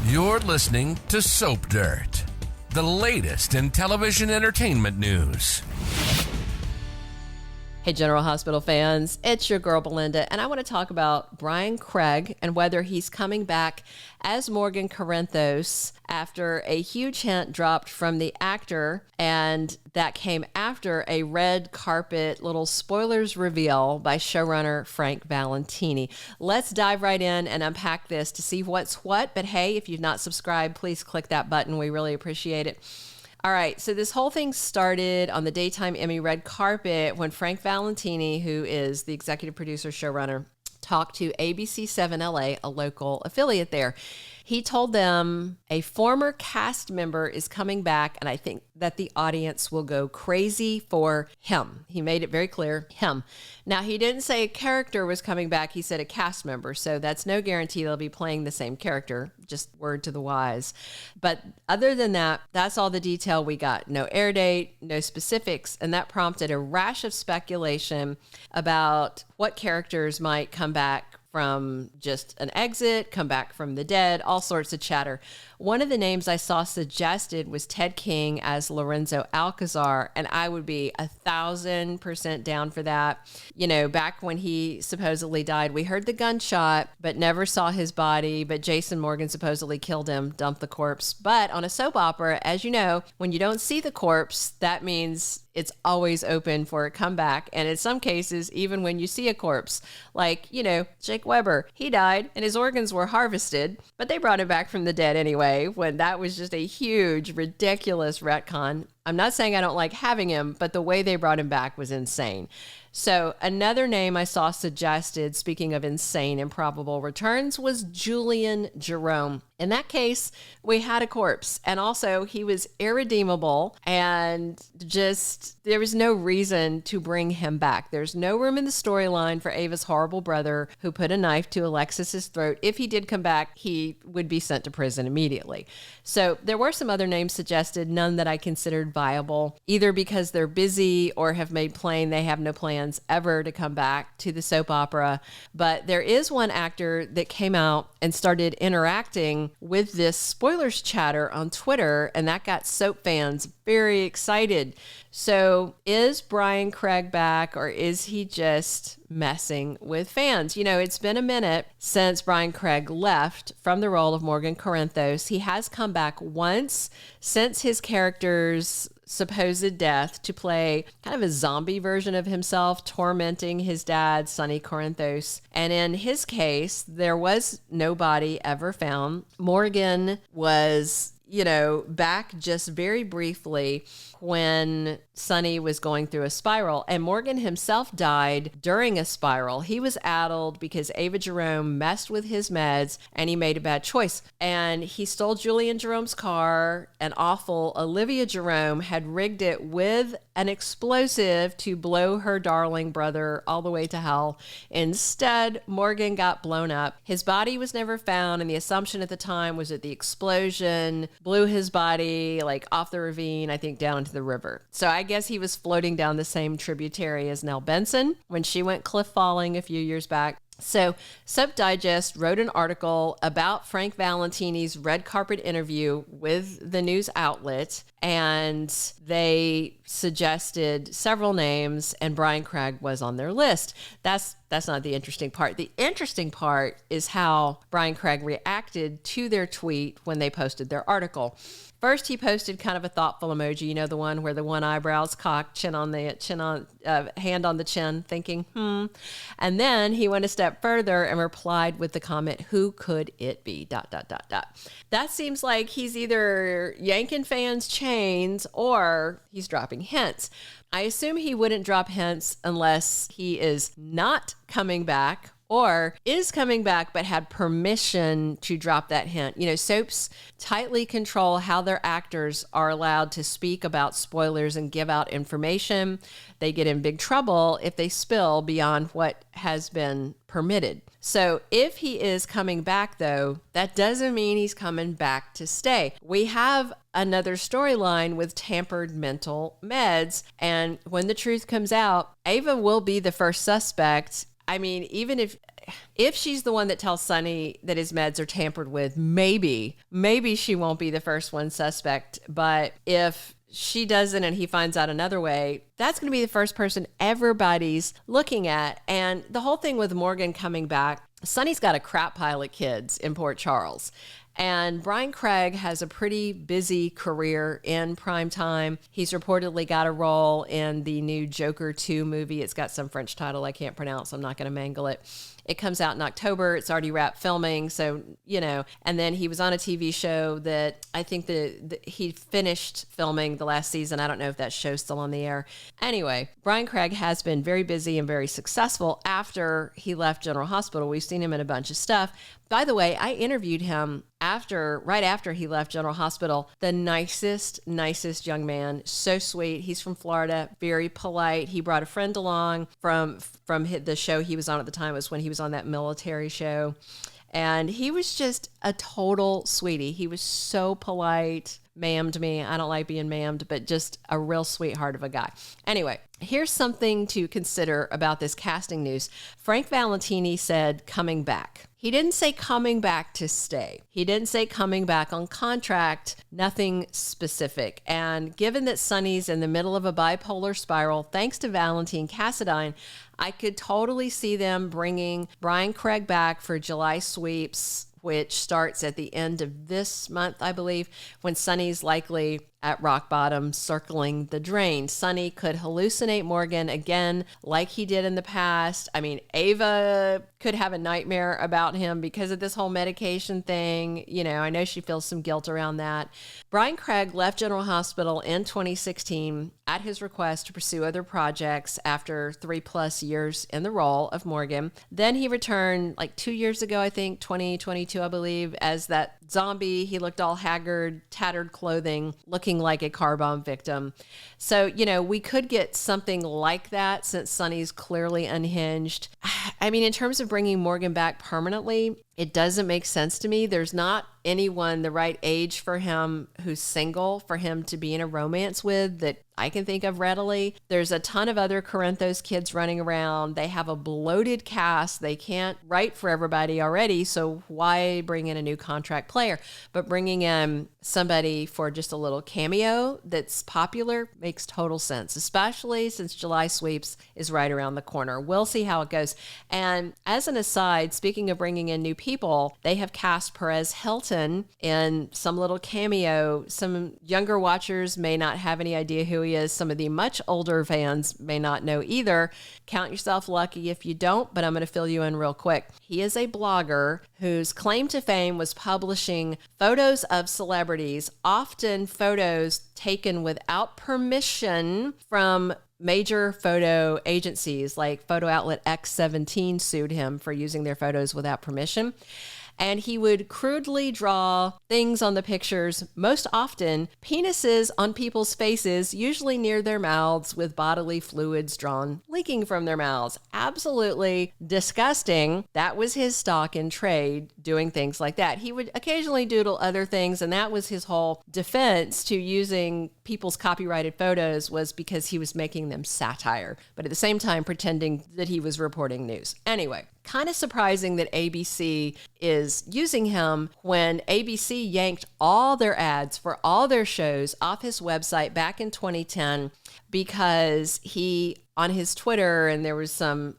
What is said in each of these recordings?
You're listening to Soap Dirt, the latest in television entertainment news. Hey, General Hospital fans, it's your girl Belinda, and I want to talk about Bryan Craig and whether he's coming back as Morgan Corinthos after a huge hint dropped from the actor, and that came after a red carpet little spoilers reveal by showrunner Frank Valentini. Let's dive right in and unpack this to see what's what, but hey, if you've not subscribed, please click that button. We really appreciate it. All right, so this whole thing started on the Daytime Emmy red carpet when Frank Valentini, who is the executive producer, showrunner, talked to ABC7 LA, a local affiliate there. He told them a former cast member is coming back, and I think that the audience will go crazy for him. He made it very clear, him. Now, he didn't say a character was coming back. He said a cast member, so that's no guarantee they'll be playing the same character, just word to the wise. But other than that, that's all the detail we got. No air date, no specifics, and that prompted a rash of speculation about what characters might come back from just an exit, come back from the dead, all sorts of chatter. One of the names I saw suggested was Ted King as Lorenzo Alcazar, and I would be 1,000% down for that. You know, back when he supposedly died, we heard the gunshot, but never saw his body, but Jason Morgan supposedly killed him, dumped the corpse. But on a soap opera, as you know, when you don't see the corpse, that means it's always open for a comeback. And in some cases, even when you see a corpse, like, you know, Jake Weber, he died and his organs were harvested, but they brought him back from the dead anyway, when that was just a huge, ridiculous retcon. I'm not saying I don't like having him, but the way they brought him back was insane. So another name I saw suggested, speaking of insane, improbable returns, was Julian Jerome. In that case, we had a corpse, and also he was irredeemable, and just there was no reason to bring him back. There's no room in the storyline for Ava's horrible brother who put a knife to Alexis's throat. If he did come back, he would be sent to prison immediately. So there were some other names suggested, none that I considered viable, either because they're busy or have made plain they have no plans ever to come back to the soap opera. But there is one actor that came out and started interacting with this spoilers chatter on Twitter, and that got soap fans very excited. So is Bryan Craig back, or is he just messing with fans? You know, it's been a minute since Bryan Craig left from the role of Morgan Corinthos. He has come back once since his character's supposed death to play kind of a zombie version of himself, tormenting his dad, Sonny Corinthos. And in his case, there was no body ever found. Morgan was, you know, back just very briefly when Sonny was going through a spiral, and Morgan himself died during a spiral. He was addled because Ava Jerome messed with his meds and he made a bad choice. And he stole Julian Jerome's car, and awful Olivia Jerome had rigged it with an explosive to blow her darling brother all the way to hell. Instead, Morgan got blown up. His body was never found, and the assumption at the time was that the explosion blew his body like off the ravine, I think down into the river. So I guess he was floating down the same tributary as Nell Benson when she went cliff falling a few years back. So Soap Digest wrote an article about Frank Valentini's red carpet interview with the news outlet, and they suggested several names, and Bryan Craig was on their list. That's not the interesting part. The interesting part is how Bryan Craig reacted to their tweet when they posted their article. First, he posted kind of a thoughtful emoji, you know, the one where the one eyebrow's cocked, hand on the chin, thinking, And then he went a step further and replied with the comment, "Who could it be? ... That seems like he's either yanking fans' chains or he's dropping hints. I assume he wouldn't drop hints unless he is not coming back, or is coming back but had permission to drop that hint. You know, soaps tightly control how their actors are allowed to speak about spoilers and give out information. They get in big trouble if they spill beyond what has been permitted. So if he is coming back, though, that doesn't mean he's coming back to stay. We have another storyline with tampered mental meds, and when the truth comes out, Ava will be the first suspect. I mean, even if if she's the one that tells Sonny that his meds are tampered with, maybe she won't be the first one suspect. But if she doesn't and he finds out another way, that's going to be the first person everybody's looking at. And the whole thing with Morgan coming back, Sonny's got a crap pile of kids in Port Charles. And Bryan Craig has a pretty busy career in primetime. He's reportedly got a role in the new Joker 2 movie. It's got some French title I can't pronounce. I'm not going to mangle it. It comes out in October. It's already wrapped filming. So, and then he was on a TV show that I think he finished filming the last season. I don't know if that show's still on the air. Anyway, Bryan Craig has been very busy and very successful after he left General Hospital. We've seen him in a bunch of stuff. By the way, I interviewed him right after he left General Hospital. The nicest young man. So sweet. He's from Florida, very polite. He brought a friend along from the show he was on at the time. It was when he was on that military show. And he was just a total sweetie. He was so polite, ma'amed me. I don't like being ma'amed, but just a real sweetheart of a guy. Anyway, here's something to consider about this casting news. Frank Valentini said coming back. He didn't say coming back to stay. He didn't say coming back on contract, nothing specific. And given that Sonny's in the middle of a bipolar spiral, thanks to Valentine Cassadine, I could totally see them bringing Bryan Craig back for July sweeps, which starts at the end of this month, I believe, when Sonny's likely at rock bottom, circling the drain. Sonny could hallucinate Morgan again, like he did in the past. I mean, Ava could have a nightmare about him because of this whole medication thing. I know she feels some guilt around that. Bryan Craig left General Hospital in 2016 at his request to pursue other projects after 3+ years in the role of Morgan. Then he returned like 2 years ago, I think, 2022, I believe, as that zombie. He looked all haggard, tattered clothing, looking like a car bomb victim. So, we could get something like that since Sonny's clearly unhinged. I mean, in terms of bringing Morgan back permanently, it doesn't make sense to me. There's not anyone the right age for him who's single for him to be in a romance with that I can think of readily. There's a ton of other Corinthos kids running around. They have a bloated cast. They can't write for everybody already, so why bring in a new contract player? But bringing in somebody for just a little cameo that's popular makes total sense, especially since July sweeps is right around the corner. We'll see how it goes. And as an aside, speaking of bringing in new people, they have cast Perez Hilton in some little cameo. Some younger watchers may not have any idea who he is. Some of the much older fans may not know either. Count yourself lucky if you don't, but I'm going to fill you in real quick. He is a blogger whose claim to fame was publishing photos of celebrities, often photos taken without permission from major photo agencies. Like photo outlet X17 sued him for using their photos without permission. And he would crudely draw things on the pictures, most often penises on people's faces, usually near their mouths, with bodily fluids drawn leaking from their mouths. Absolutely disgusting. That was his stock in trade, doing things like that. He would occasionally doodle other things, and that was his whole defense to using people's copyrighted photos, was because he was making them satire, but at the same time pretending that he was reporting news. Anyway, kind of surprising that ABC is using him when ABC yanked all their ads for all their shows off his website back in 2010 because he, on his Twitter, and there was some,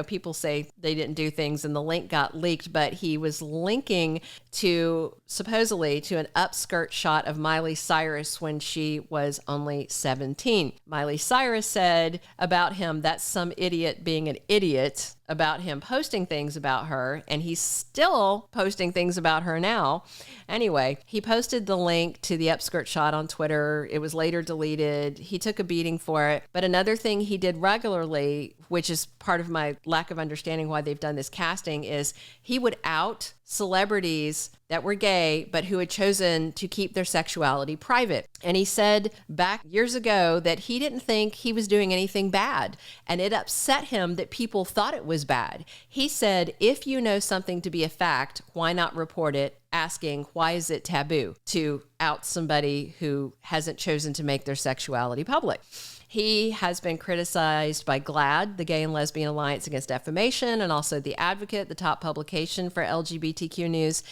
people say they didn't do things and the link got leaked, but he was linking supposedly to an upskirt shot of Miley Cyrus when she was only 17. Miley Cyrus said about him, that's some idiot being an idiot, about him posting things about her, and he's still posting things about her now. Anyway, he posted the link to the upskirt shot on Twitter. It was later deleted. He took a beating for it. But another thing he did regularly, which is part of my lack of understanding why they've done this casting, is he would out celebrities that were gay, but who had chosen to keep their sexuality private. And he said back years ago that he didn't think he was doing anything bad, and it upset him that people thought it was bad. He said, if you know something to be a fact, why not report it? Asking, why is it taboo to out somebody who hasn't chosen to make their sexuality public? He has been criticized by GLAAD, the Gay and Lesbian Alliance Against Defamation, and also The Advocate, the top publication for LGBTQ news.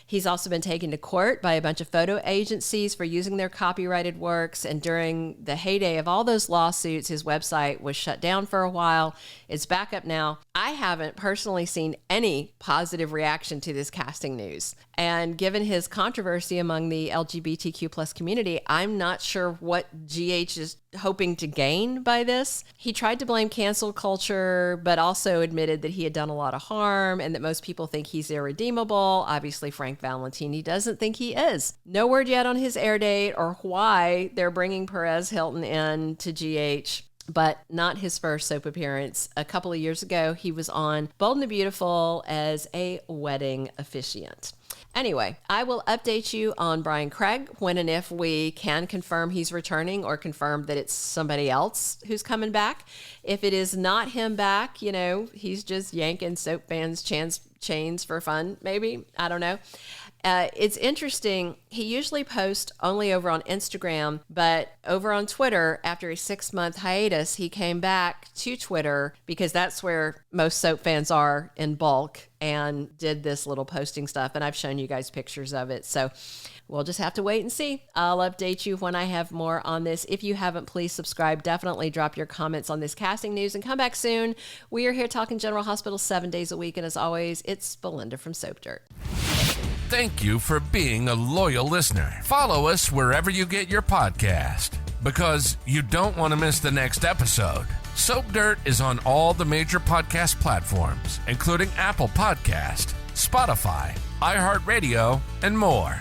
He's also been taken to court by a bunch of photo agencies for using their copyrighted works. And during the heyday of all those lawsuits, his website was shut down for a while. It's back up now. I haven't personally seen any positive reaction to this casting news. And given his controversy among the LGBTQ plus community, I'm not sure what GH is hoping to gain by this. He tried to blame cancel culture, but also admitted that he had done a lot of harm and that most people think he's irredeemable. Obviously, Frank Valentini doesn't think he is. No word yet on his air date or why they're bringing Perez Hilton in to GH. But not his first soap appearance. A couple of years ago, he was on Bold and the Beautiful as a wedding officiant. Anyway, I will update you on Bryan Craig when and if we can confirm he's returning or confirm that it's somebody else who's coming back. If it is not him back, he's just yanking soap fans' chains for fun, maybe. I don't know. It's interesting. He usually posts only over on Instagram, but over on Twitter, after a 6-month hiatus, he came back to Twitter because that's where most soap fans are in bulk, and did this little posting stuff. And I've shown you guys pictures of it. So we'll just have to wait and see. I'll update you when I have more on this. If you haven't, please subscribe. Definitely drop your comments on this casting news and come back soon. We are here talking General Hospital 7 days a week. And as always, it's Belinda from Soap Dirt. Thank you for being a loyal listener. Follow us wherever you get your podcast, because you don't want to miss the next episode. Soap Dirt is on all the major podcast platforms, including Apple Podcast, Spotify, iHeartRadio, and more.